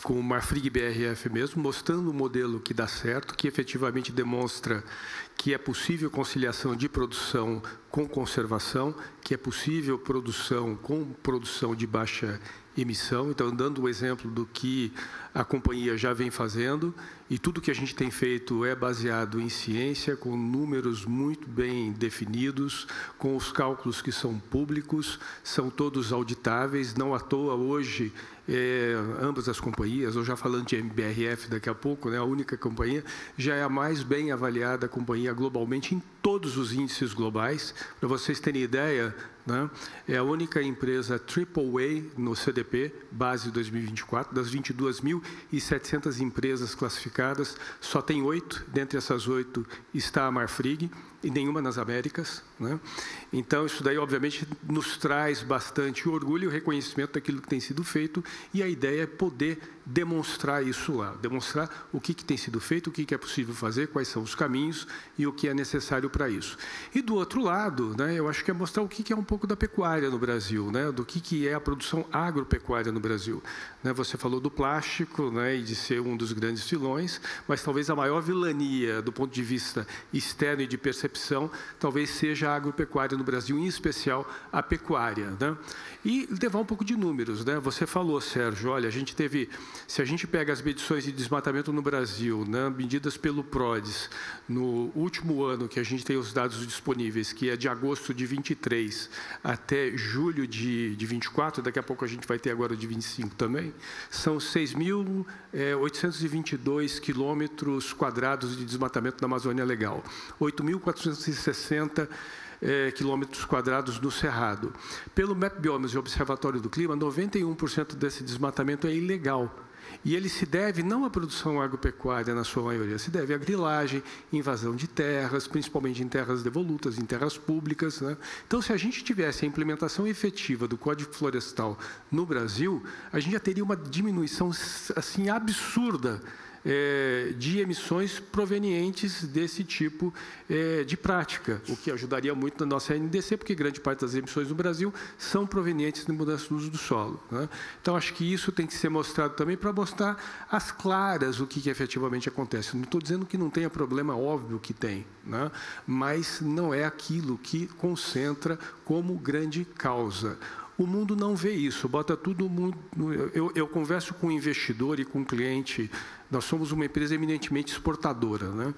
com o Marfrig BRF mesmo, mostrando um modelo que dá certo, que efetivamente demonstra que é possível conciliação de produção com conservação, que é possível produção com produção de baixa emissão. Então, dando o exemplo do que a companhia já vem fazendo, e tudo que a gente tem feito é baseado em ciência, com números muito bem definidos, com os cálculos que são públicos, são todos auditáveis. Não à toa, hoje, ambas as companhias, ou já falando de MBRF daqui a pouco, né, a única companhia, já é a mais bem avaliada companhia globalmente em todos os índices globais. Para vocês terem ideia, né, é a única empresa AAA no CDP, base 2024, das 22.700 empresas classificadas, só tem 8, dentre essas 8 está a Marfrig, e nenhuma nas Américas, né? Então, isso daí, obviamente, nos traz bastante orgulho e o reconhecimento daquilo que tem sido feito, e a ideia é poder demonstrar isso lá, demonstrar o que tem sido feito, o que é possível fazer, quais são os caminhos e o que é necessário para isso. E, do outro lado, né, eu acho que é mostrar o que é um pouco da pecuária no Brasil, né, do que é a produção agropecuária no Brasil. Né, você falou do plástico, né, e de ser um dos grandes vilões, mas talvez a maior vilania do ponto de vista externo e de percepção talvez seja a agropecuária no Brasil, em especial a pecuária, né? E levar um pouco de números, né? Você falou, Sérgio, olha, a gente teve, se a gente pega as medições de desmatamento no Brasil, né, medidas pelo PRODES, no último ano que a gente tem os dados disponíveis, que é de agosto de 23 até julho de 24, daqui a pouco a gente vai ter agora de 25 também, são 6.822 quilômetros quadrados de desmatamento na Amazônia Legal, 8.460 quilômetros quadrados no Cerrado. Pelo MapBiomas e Observatório do Clima, 91% desse desmatamento é ilegal. E ele se deve não à produção agropecuária, na sua maioria, se deve à grilagem, invasão de terras, principalmente em terras devolutas, em terras públicas, né? Então, se a gente tivesse a implementação efetiva do Código Florestal no Brasil, a gente já teria uma diminuição assim, absurda de emissões provenientes desse tipo de prática, o que ajudaria muito na nossa NDC, porque grande parte das emissões no Brasil são provenientes de mudança do uso do solo, né? Então, acho que isso tem que ser mostrado também para mostrar às claras o que efetivamente acontece. Não estou dizendo que não tenha problema, óbvio que tem, né? Mas não é aquilo que concentra como grande causa. O mundo não vê isso, bota tudo muito... Eu converso com um investidor e com um cliente, nós somos uma empresa eminentemente exportadora, né?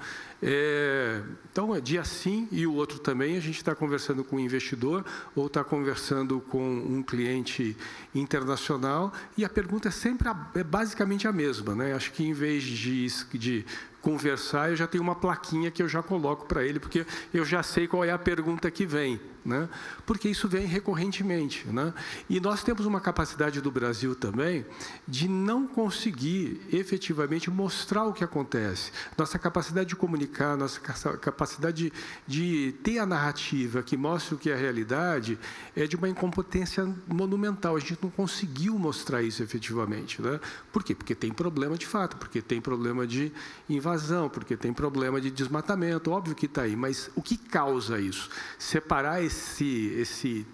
Então, dia sim e o outro também, a gente está conversando com um investidor ou está conversando com um cliente internacional e a pergunta é sempre, basicamente a mesma, né? Acho que em vez de conversar, eu já tenho uma plaquinha que eu já coloco para ele, porque eu já sei qual é a pergunta que vem, né? Porque isso vem recorrentemente, né? E nós temos uma capacidade do Brasil também de não conseguir efetivamente mostrar o que acontece. Nossa capacidade de comunicar, nossa capacidade de ter a narrativa que mostre o que é a realidade é de uma incompetência monumental. A gente não conseguiu mostrar isso efetivamente, né? Por quê? Porque tem problema de fato, porque tem problema de invasão, porque tem problema de desmatamento, óbvio que está aí, mas o que causa isso? Separar esse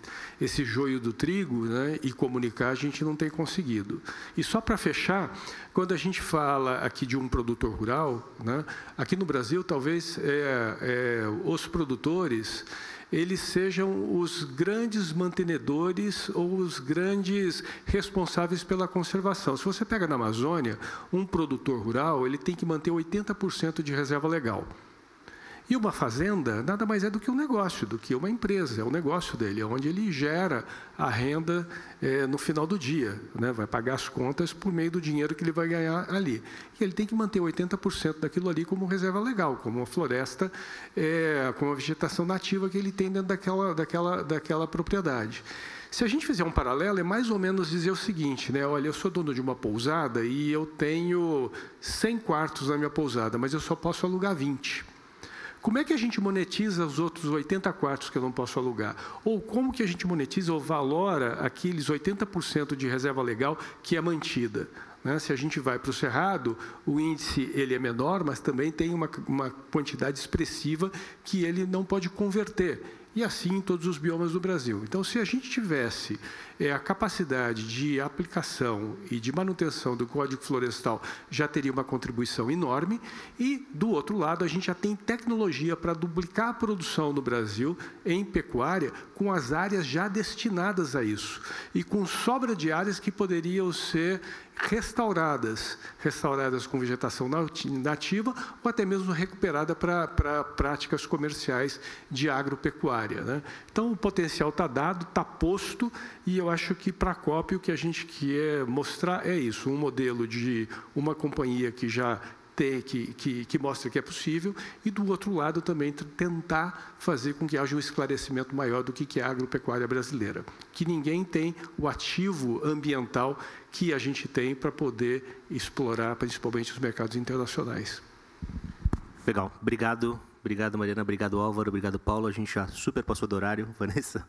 joio do trigo, né, e comunicar, a gente não tem conseguido. E só para fechar, quando a gente fala aqui de um produtor rural, né, aqui no Brasil, talvez os produtores eles sejam os grandes mantenedores ou os grandes responsáveis pela conservação. Se você pega na Amazônia, um produtor rural ele tem que manter 80% de reserva legal. E uma fazenda nada mais é do que um negócio, do que uma empresa, é o negócio dele, é onde ele gera a renda no final do dia, né? Vai pagar as contas por meio do dinheiro que ele vai ganhar ali. E ele tem que manter 80% daquilo ali como reserva legal, como uma floresta, com uma vegetação nativa que ele tem dentro daquela propriedade. Se a gente fizer um paralelo, é mais ou menos dizer o seguinte, né? Olha, eu sou dono de uma pousada e eu tenho 100 quartos na minha pousada, mas eu só posso alugar 20. Como é que a gente monetiza os outros 80 quartos que eu não posso alugar? Ou como que a gente monetiza ou valora aqueles 80% de reserva legal que é mantida? Né? Se a gente vai para o Cerrado, o índice ele é menor, mas também tem uma quantidade expressiva que ele não pode converter. e assim em todos os biomas do Brasil. Então, se a gente tivesse a capacidade de aplicação e de manutenção do Código Florestal, já teria uma contribuição enorme. E, do outro lado, a gente já tem tecnologia para duplicar a produção no Brasil em pecuária, com as áreas já destinadas a isso, e com sobra de áreas que poderiam ser restauradas com vegetação nativa ou até mesmo recuperada para práticas comerciais de agropecuária, né? Então, o potencial está dado, está posto, e eu acho que para a COP o que a gente quer mostrar é isso, um modelo de uma companhia que já que mostra que é possível, e do outro lado também tentar fazer com que haja um esclarecimento maior do que é a agropecuária brasileira, que ninguém tem o ativo ambiental que a gente tem para poder explorar principalmente os mercados internacionais. Legal, obrigado, Mariana, obrigado, Álvaro, obrigado, Paulo. A gente já super passou do horário, Vanessa.